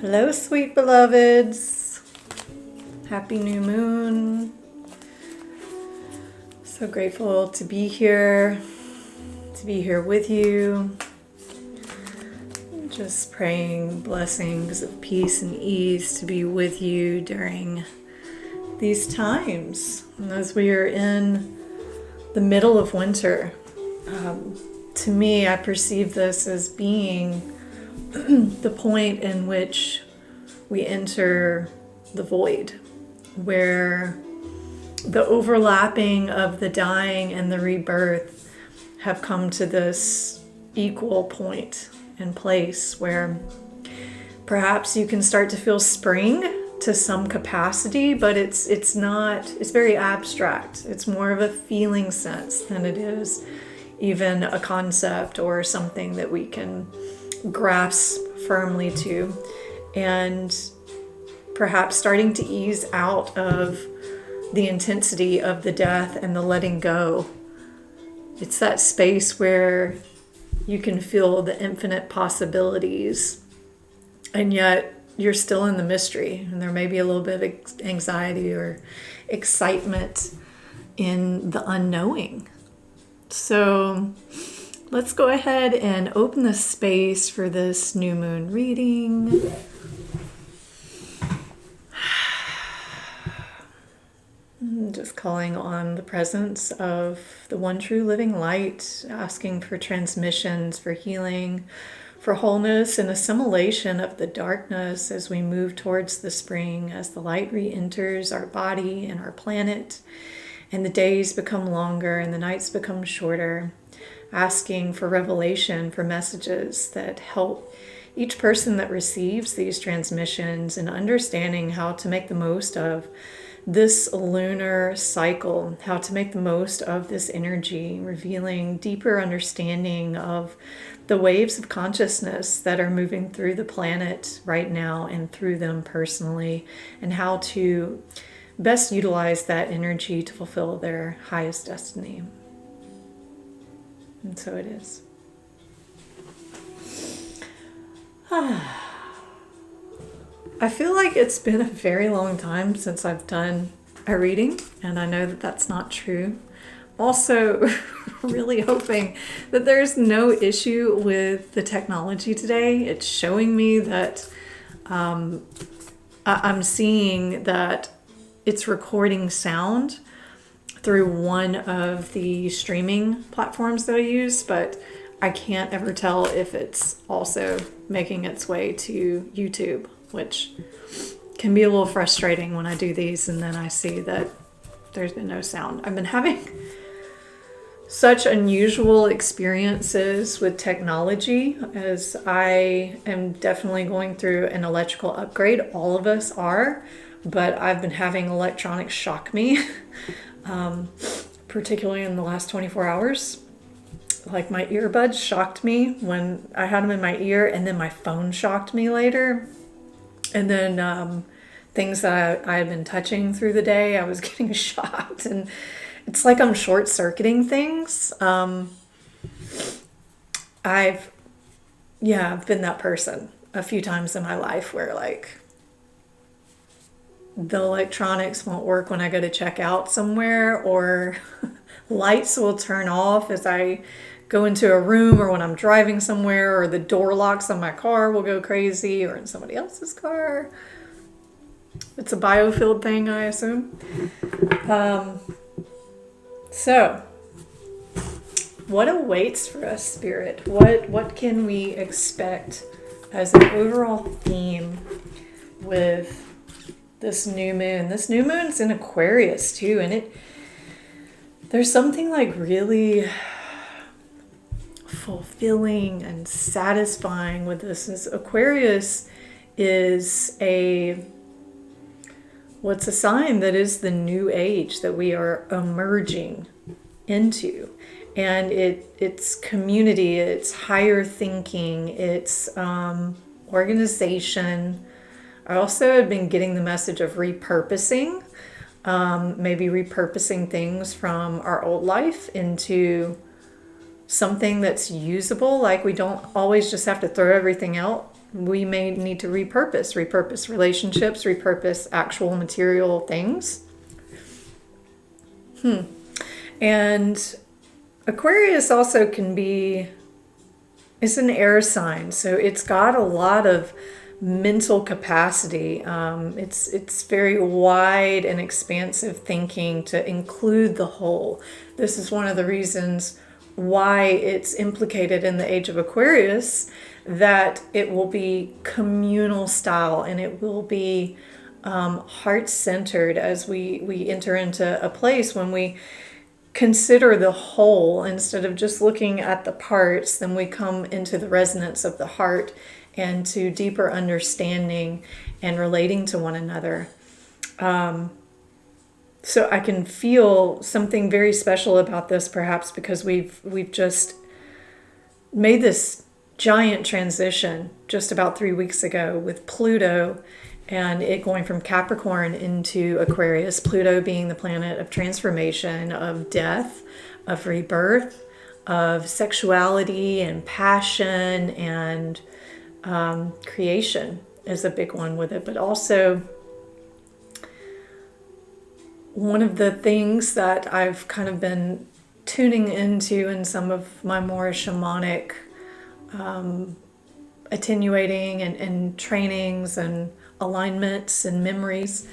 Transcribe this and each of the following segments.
Hello, sweet beloveds. Happy new moon. So grateful to be here with you. Just praying blessings of peace and ease to be with you during these times. And as we are in the middle of winter, to me, I perceive this as being the point in which we enter the void, where the overlapping of the dying and the rebirth have come to this equal point and place where perhaps you can start to feel spring to some capacity, but it's very abstract. It's more of a feeling sense than it is even a concept or something that we can grasp firmly to, and perhaps starting to ease out of the intensity of the death and the letting go. It's that space where you can feel the infinite possibilities, and yet you're still in the mystery, and there may be a little bit of anxiety or excitement in the unknowing. So let's go ahead and open the space for this new moon reading. Just calling on the presence of the one true living light, asking for transmissions, for healing, for wholeness and assimilation of the darkness as we move towards the spring, as the light re-enters our body and our planet, and the days become longer and the nights become shorter. Asking for revelation, for messages that help each person that receives these transmissions in understanding how to make the most of this lunar cycle, how to make the most of this energy, revealing deeper understanding of the waves of consciousness that are moving through the planet right now and through them personally, and how to best utilize that energy to fulfill their highest destiny. And so it is. I feel like it's been a very long time since I've done a reading, and I know that that's not true. Also, really hoping that there's no issue with the technology today. It's showing me that I'm seeing that it's recording sound through one of the streaming platforms that I use, but I can't ever tell if it's also making its way to YouTube, which can be a little frustrating when I do these and then I see that there's been no sound. I've been having such unusual experiences with technology, as I am definitely going through an electrical upgrade. All of us are, but I've been having electronics shock me. Particularly in the last 24 hours. Like my earbuds shocked me when I had them in my ear, and then my phone shocked me later. And then things that I had been touching through the day, I was getting shocked. And it's like I'm short-circuiting things. I've been that person a few times in my life where like the electronics won't work when I go to check out somewhere, or lights will turn off as I go into a room, or when I'm driving somewhere, or the door locks on my car will go crazy, or in somebody else's car. It's a biofield thing, I assume. So what awaits for us, Spirit? What can we expect as an overall theme with this new moon? This new moon's in Aquarius too, and there's something like really fulfilling and satisfying with this. Aquarius is a sign that is the new age that we are emerging into, and it's community, it's higher thinking, it's organization. I also have been getting the message of repurposing, maybe repurposing things from our old life into something that's usable. Like we don't always just have to throw everything out We may need to repurpose relationships, repurpose actual material things. And Aquarius also it's an air sign, so it's got a lot of mental capacity. It's very wide and expansive thinking to include the whole. This is one of the reasons why it's implicated in the age of Aquarius, that it will be communal style and it will be heart-centered as we enter into a place when we consider the whole instead of just looking at the parts. Then we come into the resonance of the heart and to deeper understanding and relating to one another. So I can feel something very special about this, perhaps because we've just made this giant transition just about 3 weeks ago with Pluto and it going from Capricorn into Aquarius. Pluto being the planet of transformation, of death, of rebirth, of sexuality and passion, and creation is a big one with it. But also, one of the things that I've kind of been tuning into in some of my more shamanic attenuating and trainings and alignments and memories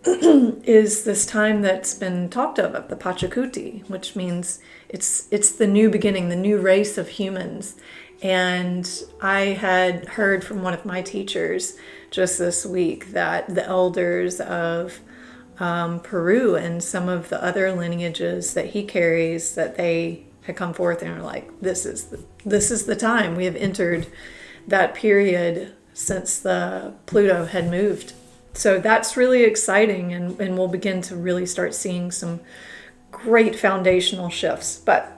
is this time that's been talked of the Pachacuti, which means it's the new beginning, the new race of humans. And I had heard from one of my teachers just this week that the elders of Peru and some of the other lineages that he carries, that they had come forth and are like, this is the time. We have entered that period since the Pluto had moved. So that's really exciting, and we'll begin to really start seeing some great foundational shifts. But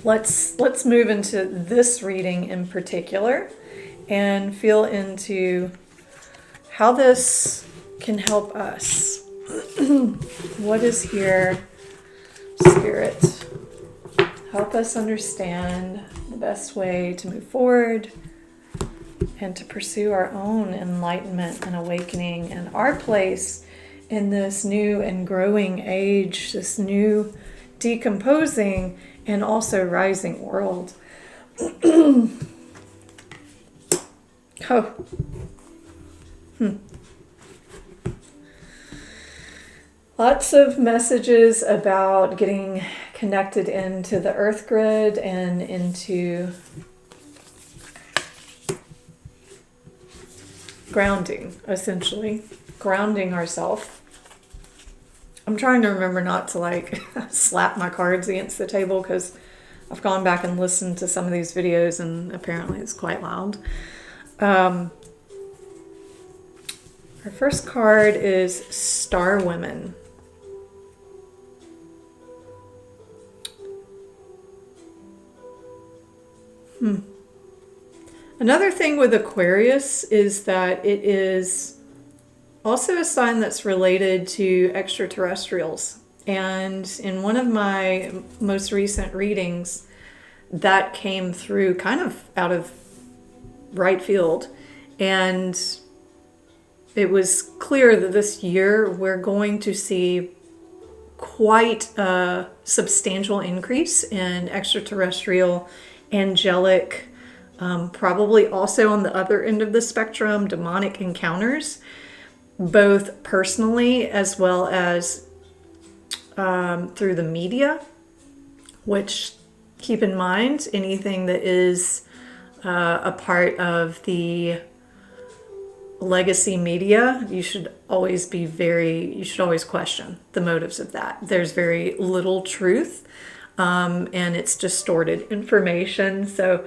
let's move into this reading in particular and feel into how this can help us. What is here, Spirit? Help us understand the best way to move forward and to pursue our own enlightenment and awakening and our place in this new and growing age, this new decomposing and also rising world. Lots of messages about getting connected into the earth grid and into grounding, essentially. Grounding ourselves. I'm trying to remember not to slap my cards against the table because I've gone back and listened to some of these videos and apparently it's quite loud. Our first card is Star Women. Another thing with Aquarius is that it is also a sign that's related to extraterrestrials. And in one of my most recent readings, that came through kind of out of right field. And it was clear that this year we're going to see quite a substantial increase in extraterrestrial, angelic, probably also on the other end of the spectrum, demonic encounters, both personally as well as through the media, which, keep in mind, anything that is a part of the legacy media, you should always question the motives of that. There's very little truth, and it's distorted information. So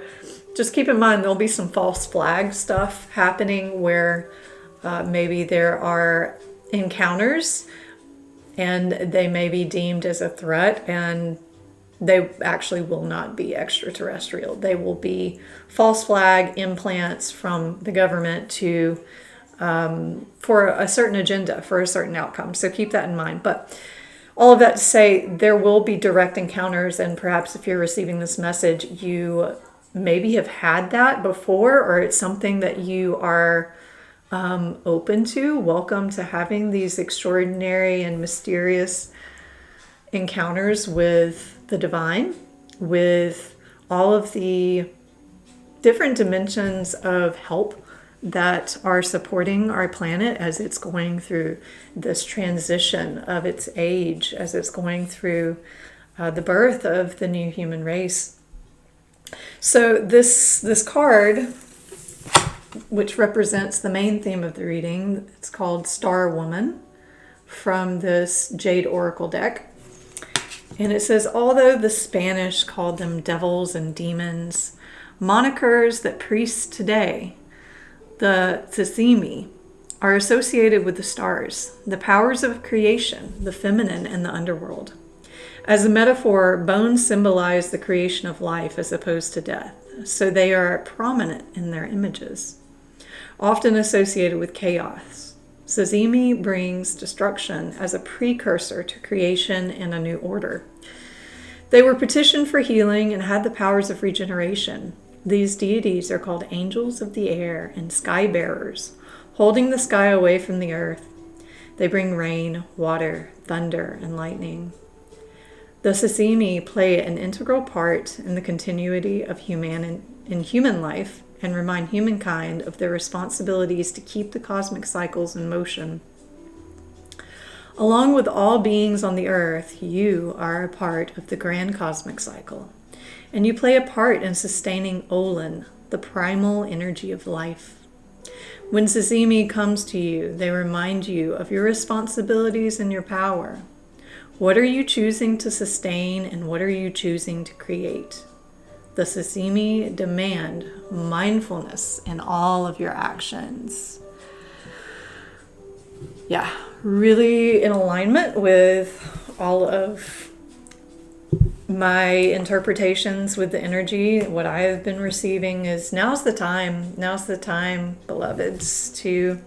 just keep in mind there'll be some false flag stuff happening where maybe there are encounters and they may be deemed as a threat, and they actually will not be extraterrestrial. They will be false flag implants from the government to for a certain agenda, for a certain outcome. So keep that in mind. But all of that to say, there will be direct encounters, and perhaps if you're receiving this message, you maybe have had that before, or it's something that you are open to. Welcome to having these extraordinary and mysterious encounters with the divine, with all of the different dimensions of help that are supporting our planet as it's going through this transition of its age, as it's going through the birth of the new human race. So this card, which represents the main theme of the reading, it's called Star Woman from this Jade Oracle deck. And it says, although the Spanish called them devils and demons, monikers that priests today, the Tsitsimi, are associated with the stars, the powers of creation, the feminine and the underworld. As a metaphor, bones symbolize the creation of life as opposed to death, so they are prominent in their images. Often associated with chaos, Tsitsimi brings destruction as a precursor to creation and a new order. They were petitioned for healing and had the powers of regeneration. These deities are called angels of the air and sky bearers, holding the sky away from the earth. They bring rain, water, thunder, and lightning. The Tsitsimi play an integral part in the continuity of human life and remind humankind of their responsibilities to keep the cosmic cycles in motion. Along with all beings on the earth, you are a part of the grand cosmic cycle, and you play a part in sustaining Olin, the primal energy of life. When Tsitsimi comes to you, they remind you of your responsibilities and your power. What are you choosing to sustain, and what are you choosing to create? The Tsitsimi demand mindfulness in all of your actions. Yeah, really in alignment with all of my interpretations with the energy. What I have been receiving is now's the time, beloveds, to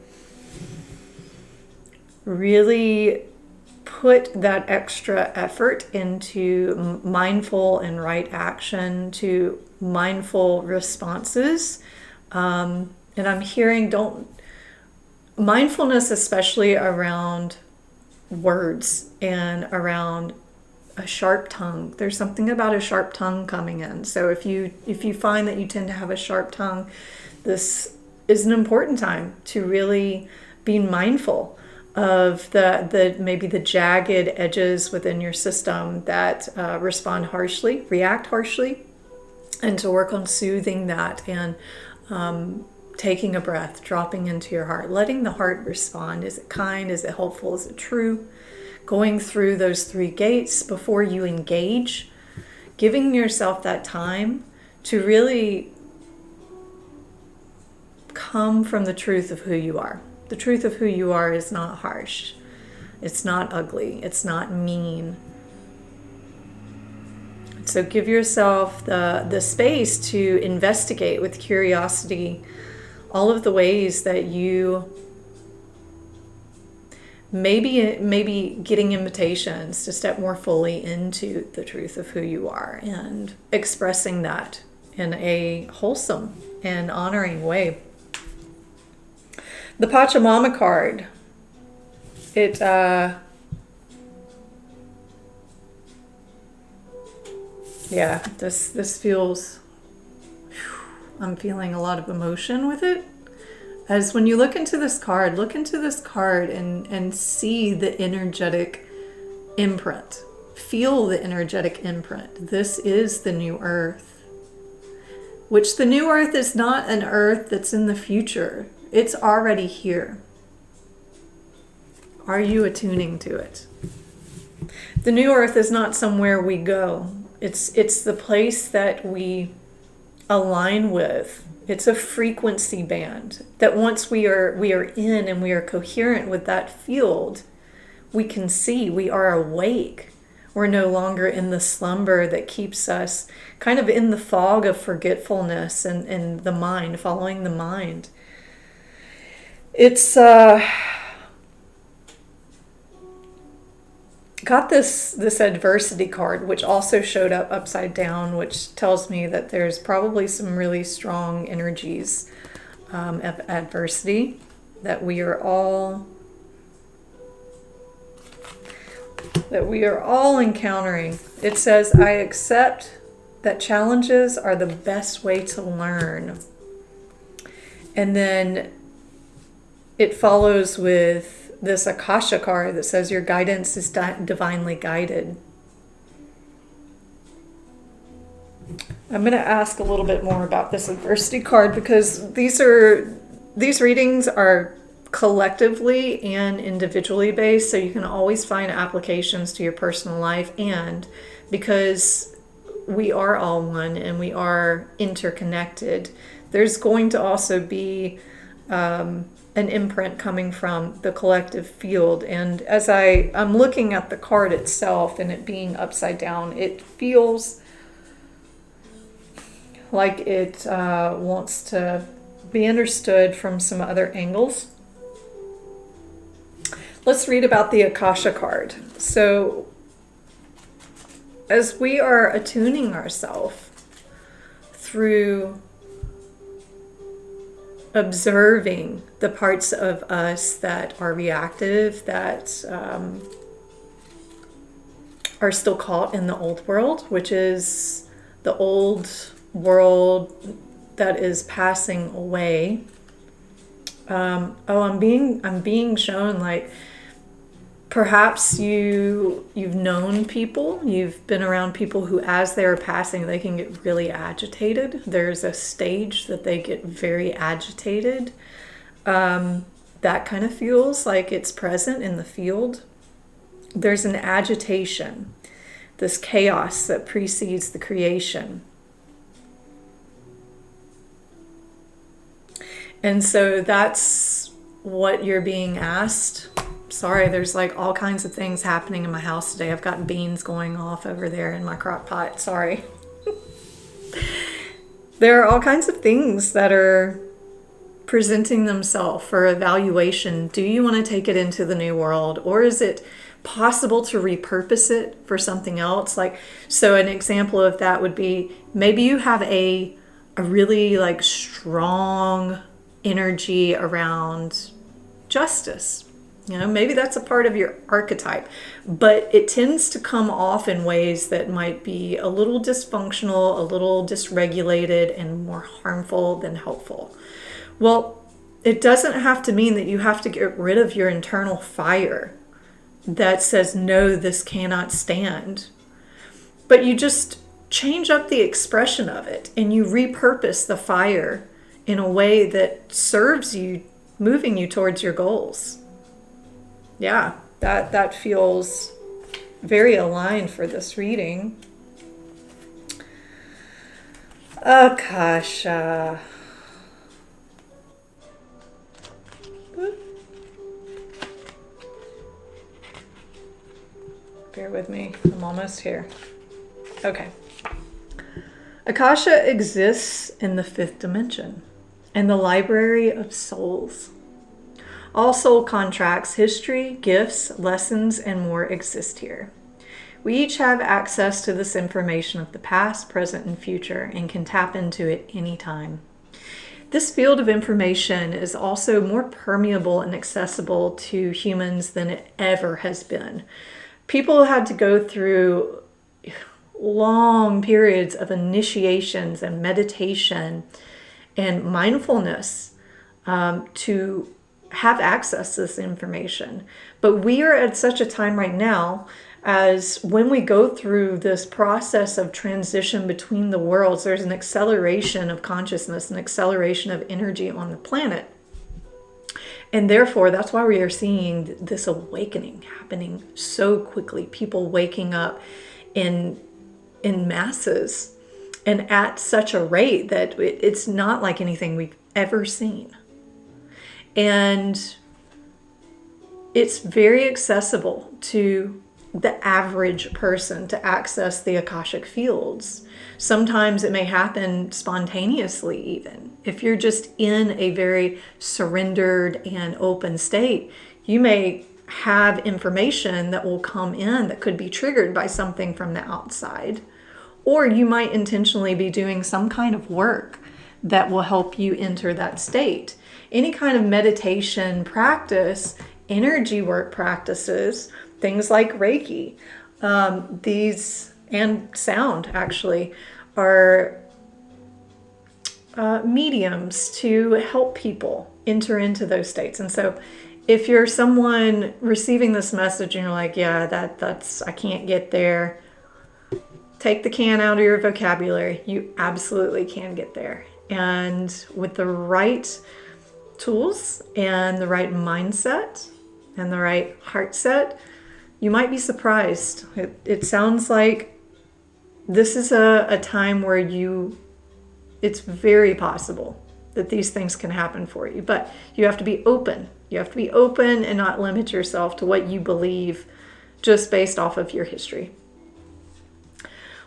really put that extra effort into mindful and right action, to mindful responses. And I'm hearing mindfulness, especially around words and around a sharp tongue. There's something about a sharp tongue coming in. So if you find that you tend to have a sharp tongue, this is an important time to really be mindful of the maybe the jagged edges within your system that react harshly, and to work on soothing that and taking a breath, dropping into your heart, letting the heart respond. Is it kind? Is it helpful? Is it true? Going through those 3 gates before you engage, giving yourself that time to really come from the truth of who you are. The truth of who you are is not harsh. It's not ugly. It's not mean. So give yourself the space to investigate with curiosity all of the ways that you maybe getting invitations to step more fully into the truth of who you are and expressing that in a wholesome and honoring way. The Pachamama card, this feels, I'm feeling a lot of emotion with it. As when you look into this card and see the energetic imprint. Feel the energetic imprint. This is the new earth. Which the new earth is not an earth that's in the future. It's already here. Are you attuning to it? The new earth is not somewhere we go. It's the place that we align with. It's a frequency band that once we are in and we are coherent with that field, we can see, we are awake. We're no longer in the slumber that keeps us kind of in the fog of forgetfulness and the mind, following the mind. It's got this adversity card, which also showed up upside down, which tells me that there's probably some really strong energies of adversity that we are all encountering. It says, I accept that challenges are the best way to learn. And then it follows with this Akasha card that says your guidance is divinely guided. I'm going to ask a little bit more about this adversity card, because these readings are collectively and individually based, so you can always find applications to your personal life, and because we are all one and we are interconnected, there's going to also be an imprint coming from the collective field. And as I'm looking at the card itself and it being upside down, it feels like it wants to be understood from some other angles. Let's read about the Akasha card. So as we are attuning ourselves through observing the parts of us that are reactive, that are still caught in the old world, which is the old world that is passing away. I'm being shown, like, perhaps you've known people, you've been around people who, as they're passing, they can get really agitated. There's a stage that they get very agitated. That kind of feels like it's present in the field. There's an agitation, this chaos that precedes the creation. And so that's what you're being asked. Sorry, there's like all kinds of things happening in my house today. I've got beans going off over there in my crock pot. Sorry. There are all kinds of things that are presenting themselves for evaluation. Do you want to take it into the new world, or is it possible to repurpose it for something else? Like, so an example of that would be, maybe you have a really like strong energy around justice. You know, maybe that's a part of your archetype, but it tends to come off in ways that might be a little dysfunctional, a little dysregulated, and more harmful than helpful. Well, it doesn't have to mean that you have to get rid of your internal fire that says, no, this cannot stand. But you just change up the expression of it and you repurpose the fire in a way that serves you, moving you towards your goals. Yeah, that feels very aligned for this reading. Akasha. Bear with me, I'm almost here. Okay. Akasha exists in the 5th dimension, in the library of souls. All soul contracts, history, gifts, lessons, and more exist here. We each have access to this information of the past, present, and future, and can tap into it anytime. This field of information is also more permeable and accessible to humans than it ever has been. People had to go through long periods of initiations and meditation and mindfulness to have access to this information. But we are at such a time right now, as when we go through this process of transition between the worlds, there's an acceleration of consciousness, an acceleration of energy on the planet. And therefore, that's why we are seeing this awakening happening so quickly. People waking up in masses and at such a rate that it's not like anything we've ever seen. And it's very accessible to the average person to access the Akashic fields. Sometimes it may happen spontaneously even. If you're just in a very surrendered and open state, you may have information that will come in that could be triggered by something from the outside. Or you might intentionally be doing some kind of work that will help you enter that state. Any kind of meditation practice, energy work practices, things like Reiki, these and sound actually are mediums to help people enter into those states. And so if you're someone receiving this message and you're like, yeah, that's I can't get there, take the can out of your vocabulary. You absolutely can get there. And with the right tools and the right mindset and the right heart set, you might be surprised. It sounds like this is a time where it's very possible that these things can happen for you, but you have to be open. You have to be open and not limit yourself to what you believe just based off of your history.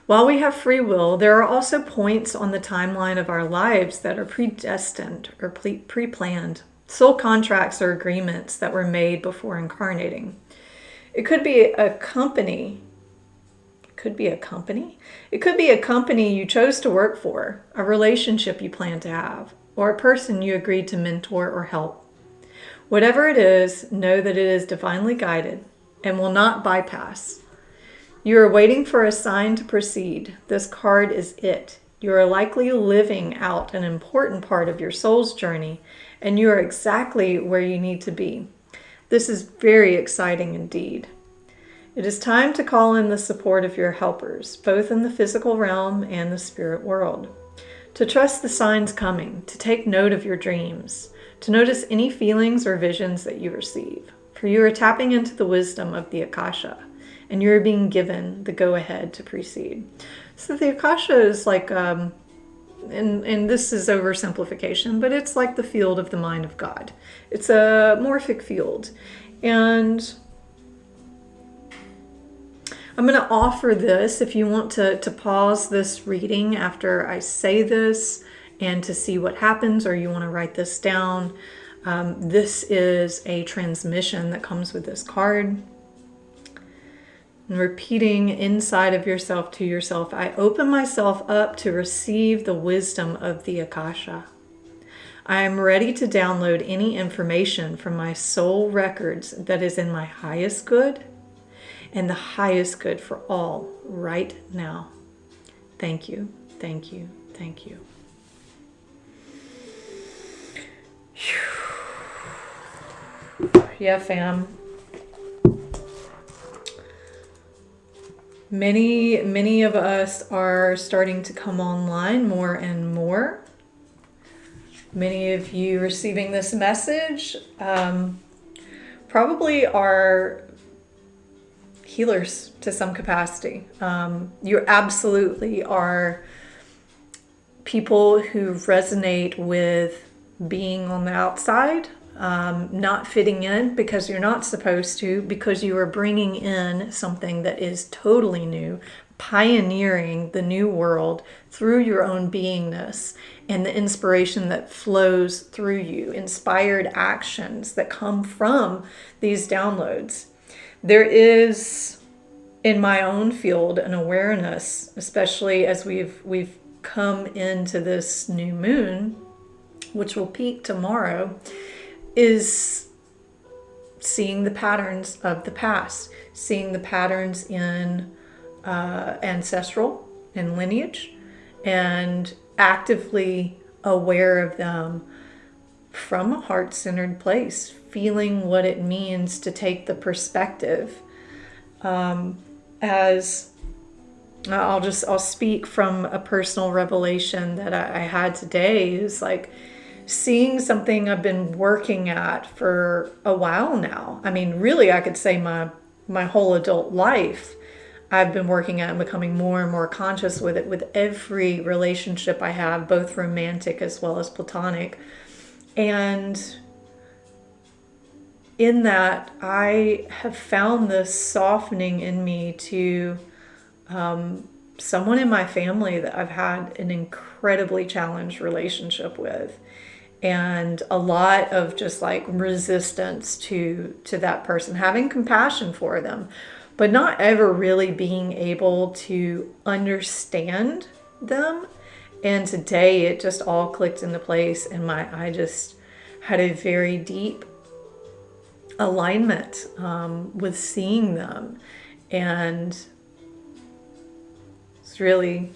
While we have free will, there are also points on the timeline of our lives that are predestined or pre-planned. Soul contracts or agreements that were made before incarnating. It could be a company. It could be a company you chose to work for, a relationship you plan to have, or a person you agreed to mentor or help. Whatever it is, know that it is divinely guided and will not bypass. You are waiting for a sign to proceed. This card is it. You are likely living out an important part of your soul's journey, and you are exactly where you need to be. This is very exciting indeed. It is time to call in the support of your helpers, both in the physical realm and the spirit world. To trust the signs coming, to take note of your dreams, to notice any feelings or visions that you receive. For you are tapping into the wisdom of the Akasha, and you're being given the go-ahead to proceed. So the Akasha is like, and this is oversimplification, but it's like the field of the mind of God. It's a morphic field. And I'm going to offer this if you want to pause this reading after I say this and to see what happens, or you want to write this down. This is a transmission that comes with this card. And repeating inside of yourself to yourself, I open myself up to receive the wisdom of the Akasha. I am ready to download any information from my soul records that is in my highest good and the highest good for all right now. Thank you, thank you, thank you. Yeah, fam. Many of us are starting to come online more and more. Many of you receiving this message probably are healers to some capacity. You absolutely are people who resonate with being on the outside, not fitting in because you're not supposed to, because you are bringing in something that is totally new, pioneering the new world through your own beingness and the inspiration that flows through you, inspired actions that come from these downloads. There is, in my own field, an awareness, especially as we've come into this new moon, which will peak tomorrow, is seeing the patterns of the past, seeing the patterns in ancestral and lineage, and actively aware of them from a heart-centered place, feeling what it means to take the perspective. As I'll speak from a personal revelation that I had today, is like seeing something I've been working at for a while now. I mean, really, I could say my whole adult life, I've been working at and becoming more and more conscious with it with every relationship I have, both romantic as well as platonic. And in that, I have found this softening in me to someone in my family that I've had an incredibly challenged relationship with. and a lot of just like resistance to that person, having compassion for them, but not ever really being able to understand them. And today it just all clicked into place, and I just had a very deep alignment with seeing them. And it's really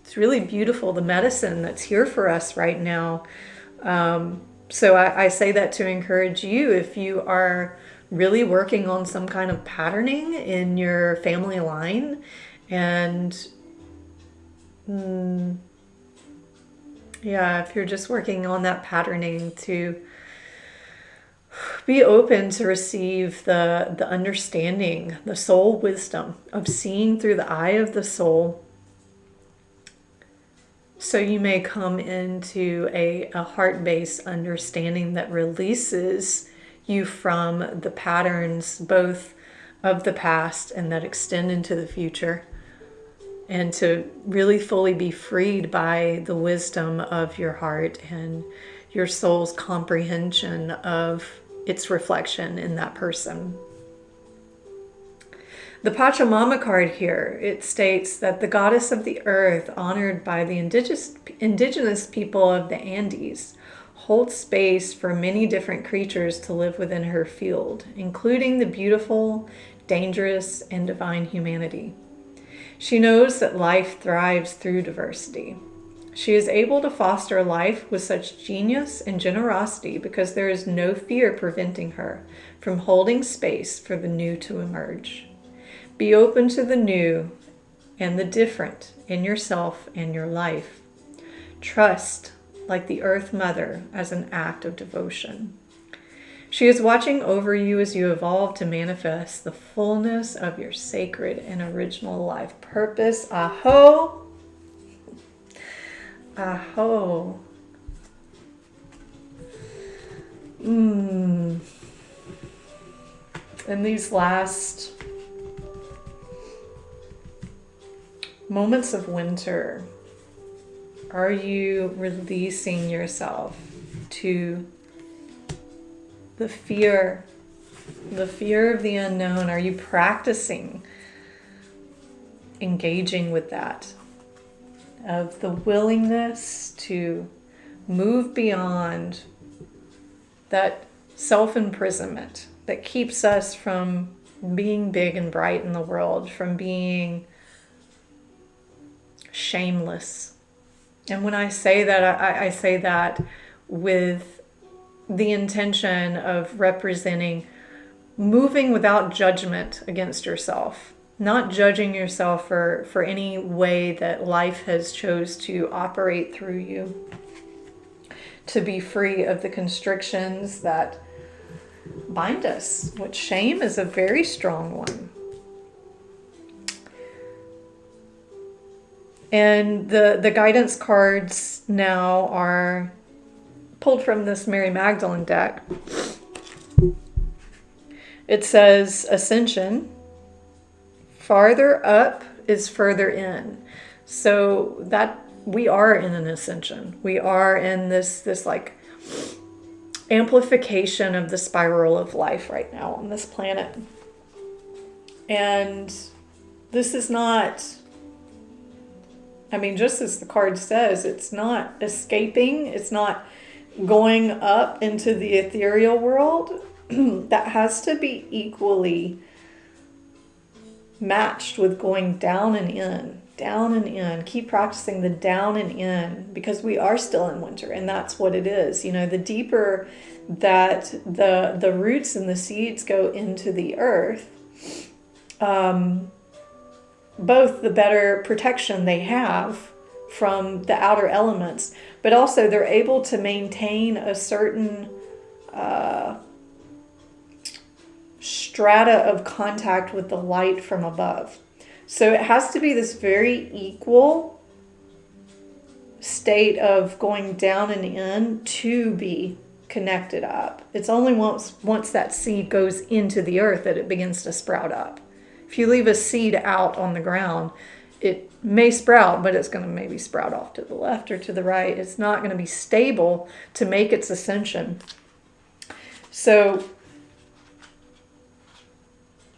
beautiful, the medicine that's here for us right now. So I say that to encourage you, if you are really working on some kind of patterning in your family line, and if you're just working on that patterning, to be open to receive the understanding, the soul wisdom of seeing through the eye of the soul, so you may come into a heart-based understanding that releases you from the patterns both of the past and that extend into the future, and to really fully be freed by the wisdom of your heart and your soul's comprehension of its reflection in that person. The Pachamama card here, it states that the goddess of the earth, honored by the indigenous people of the Andes, holds space for many different creatures to live within her field, including the beautiful, dangerous, and divine humanity. She knows that life thrives through diversity. She is able to foster life with such genius and generosity because there is no fear preventing her from holding space for the new to emerge. Be open to the new and the different in yourself and your life. Trust, like the Earth Mother, as an act of devotion. She is watching over you as you evolve to manifest the fullness of your sacred and original life purpose. Aho! Aho! In these last moments of winter, are you releasing yourself to the fear of the unknown? Are you practicing engaging with that, of the willingness to move beyond that self-imprisonment that keeps us from being big and bright in the world, from being shameless? And when I say that, I say that with the intention of representing moving without judgment against yourself, not judging yourself for any way that life has chose to operate through you, to be free of the constrictions that bind us, which shame is a very strong one. And the guidance cards now are pulled from this Mary Magdalene deck. It says ascension. Farther up is further in. So that we are in an ascension. We are in this like amplification of the spiral of life right now on this planet. And this is not, just as the card says, it's not escaping. It's not going up into the ethereal world. That has to be equally matched with going down and in, down and in. Keep practicing the down and in, because we are still in winter, and that's what it is. The deeper that the roots and the seeds go into the earth, both the better protection they have from the outer elements, but also they're able to maintain a certain strata of contact with the light from above. So it has to be this very equal state of going down and in to be connected up. It's only once that seed goes into the earth that it begins to sprout up. If you leave a seed out on the ground, it may sprout, but it's going to maybe sprout off to the left or to the right. It's not going to be stable to make its ascension. So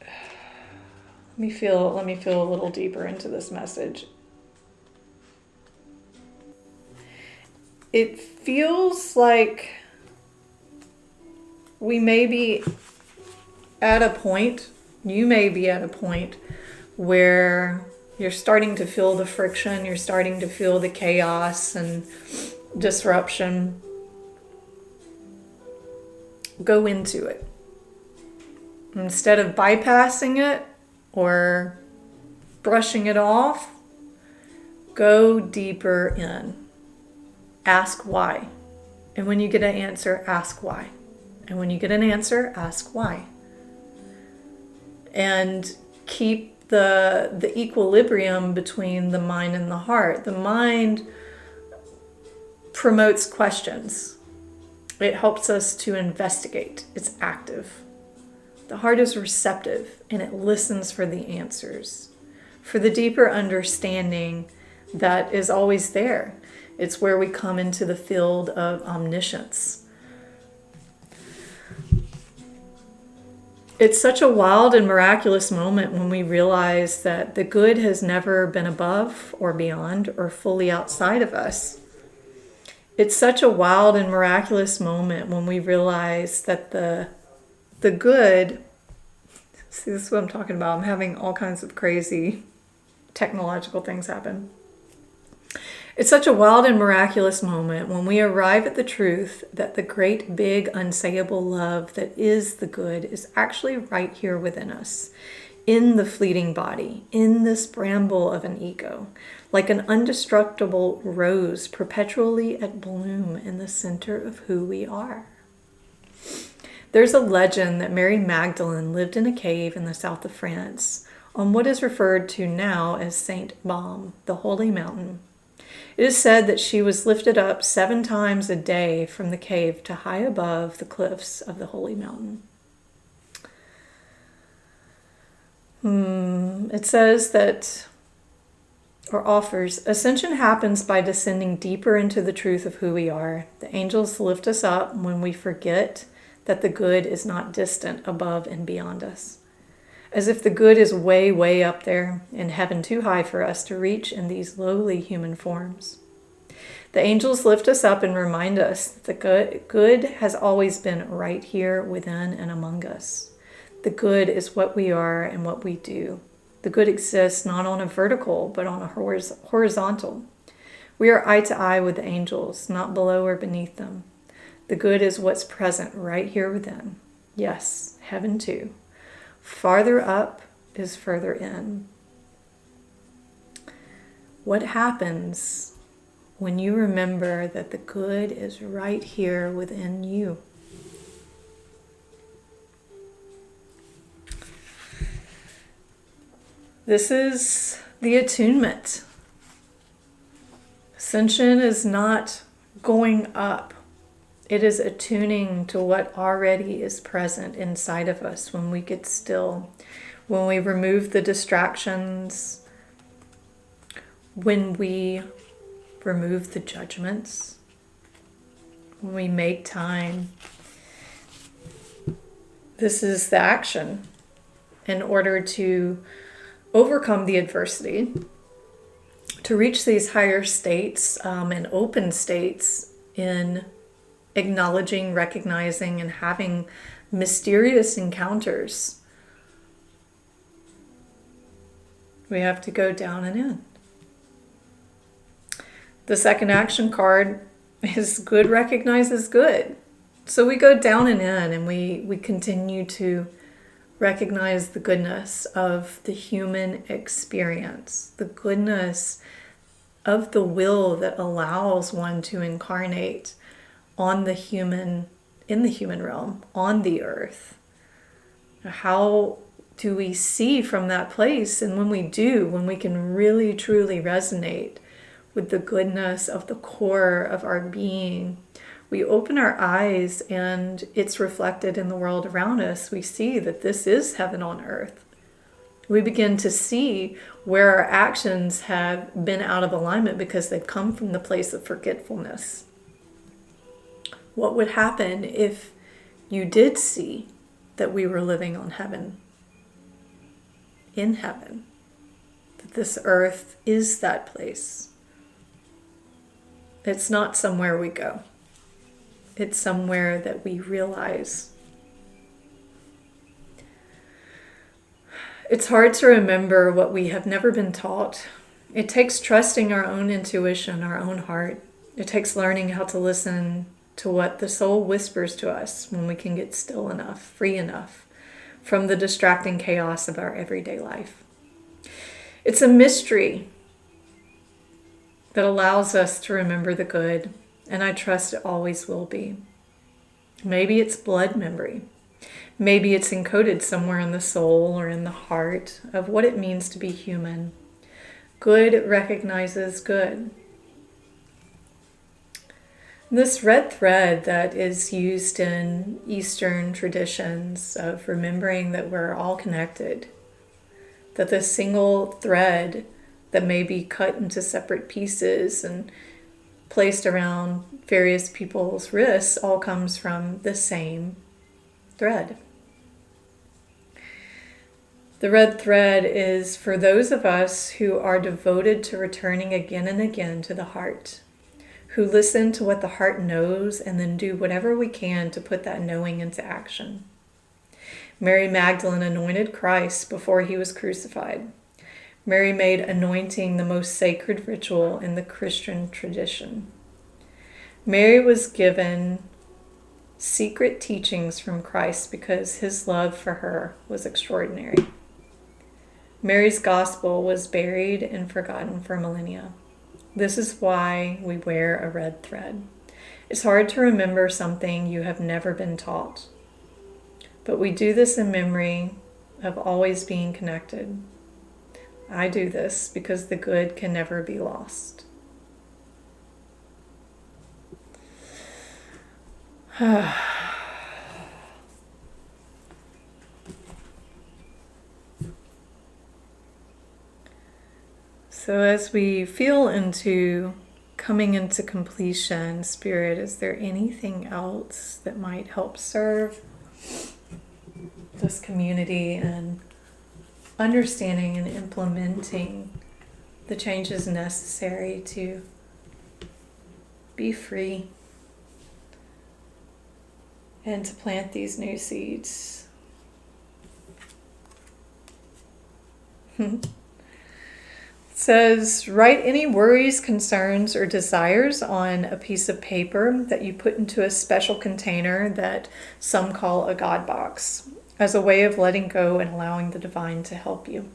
let me feel a little deeper into this message. It feels like we may be at a point, you may be at a point where you're starting to feel the friction, you're starting to feel the chaos and disruption. Go into it. Instead of bypassing it or brushing it off, go deeper in. Ask why. And when you get an answer, ask why. And when you get an answer, ask why. And keep the equilibrium between the mind and the heart. The mind promotes questions. It helps us to investigate. It's active. The heart is receptive and it listens for the answers, for the deeper understanding that is always there. It's where we come into the field of omniscience. It's such a wild and miraculous moment when we realize that the good has never been above or beyond or fully outside of us. It's such a wild and miraculous moment when we realize that the good, see, this is what I'm talking about. I'm having all kinds of crazy technological things happen. It's such a wild and miraculous moment when we arrive at the truth that the great, big, unsayable love that is the good is actually right here within us, in the fleeting body, in this bramble of an ego, like an indestructible rose perpetually at bloom in the center of who we are. There's a legend that Mary Magdalene lived in a cave in the south of France on what is referred to now as Saint Baume, the holy mountain. It is said that she was lifted up 7 times a day from the cave to high above the cliffs of the holy mountain. It says that, or offers, ascension happens by descending deeper into the truth of who we are. The angels lift us up when we forget that the good is not distant above and beyond us, as if the good is way, way up there in heaven, too high for us to reach in these lowly human forms. The angels lift us up and remind us that the good has always been right here within and among us. The good is what we are and what we do. The good exists not on a vertical, but on a horizontal. We are eye to eye with the angels, not below or beneath them. The good is what's present right here within. Yes, heaven too. Farther up is further in. What happens when you remember that the good is right here within you? This is the attunement. Ascension is not going up. It is attuning to what already is present inside of us when we get still, when we remove the distractions, when we remove the judgments, when we make time. This is the action in order to overcome the adversity, to reach these higher states and open states in acknowledging, recognizing, and having mysterious encounters. We have to go down and in. The second action card is good recognizes good. So we go down and in, and we continue to recognize the goodness of the human experience, the goodness of the will that allows one to incarnate in the human realm, on the earth. How do we see from that place? And when we do, when we can really truly resonate with the goodness of the core of our being, we open our eyes and it's reflected in the world around us. We see that this is heaven on earth. We begin to see where our actions have been out of alignment because they've come from the place of forgetfulness. What would happen if you did see that we were living on heaven, in heaven, that this earth is that place? It's not somewhere we go. It's somewhere that we realize. It's hard to remember what we have never been taught. It takes trusting our own intuition, our own heart. It takes learning how to listen to what the soul whispers to us when we can get still enough, free enough from the distracting chaos of our everyday life. It's a mystery that allows us to remember the good, and I trust it always will be. Maybe it's blood memory. Maybe it's encoded somewhere in the soul or in the heart of what it means to be human. Good recognizes good. This red thread that is used in Eastern traditions of remembering that we're all connected, that the single thread that may be cut into separate pieces and placed around various people's wrists all comes from the same thread. The red thread is for those of us who are devoted to returning again and again to the heart, who listen to what the heart knows and then do whatever we can to put that knowing into action. Mary Magdalene anointed Christ before he was crucified. Mary made anointing the most sacred ritual in the Christian tradition. Mary was given secret teachings from Christ because his love for her was extraordinary. Mary's gospel was buried and forgotten for millennia. This is why we wear a red thread. It's hard to remember something you have never been taught, but we do this in memory of always being connected. I do this because the good can never be lost. So as we feel into coming into completion, Spirit, is there anything else that might help serve this community and understanding and implementing the changes necessary to be free and to plant these new seeds? It says, write any worries, concerns, or desires on a piece of paper that you put into a special container that some call a God box, as a way of letting go and allowing the divine to help you.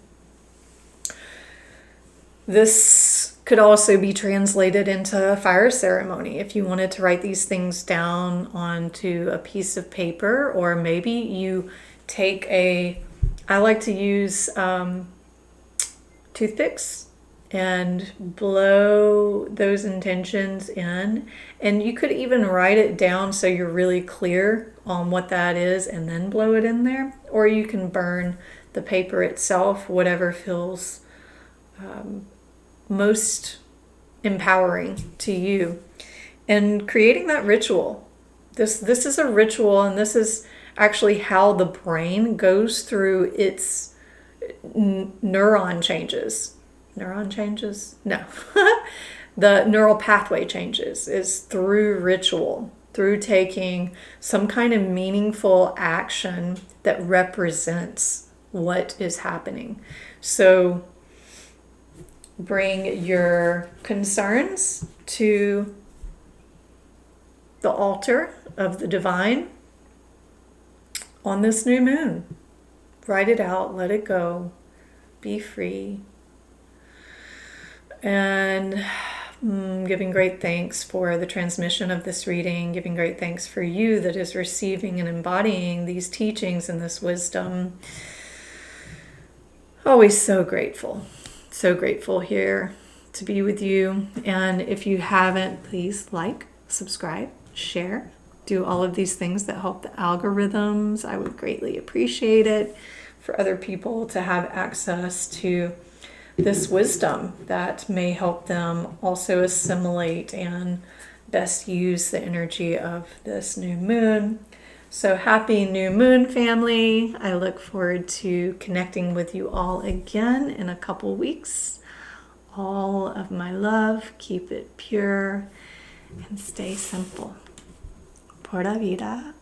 This could also be translated into a fire ceremony if you wanted to write these things down onto a piece of paper, or maybe you take I like to use toothpicks and blow those intentions in, and you could even write it down so you're really clear on what that is and then blow it in there, or you can burn the paper itself, whatever feels most empowering to you. And creating that ritual, this is a ritual, and this is actually how the brain goes through its neuron changes. No. The neural pathway changes is through ritual, through taking some kind of meaningful action that represents what is happening. So bring your concerns to the altar of the divine on this new moon. Write it out, let it go, be free. And giving great thanks for the transmission of this reading, giving great thanks for you that is receiving and embodying these teachings and this wisdom. Always so grateful here to be with you. And if you haven't, please like, subscribe, share, do all of these things that help the algorithms. I would greatly appreciate it. for other people to have access to this wisdom that may help them also assimilate and best use the energy of this new moon. So happy new moon, family. I look forward to connecting with you all again in a couple weeks. All of my love, keep it pure, and stay simple. Pura vida.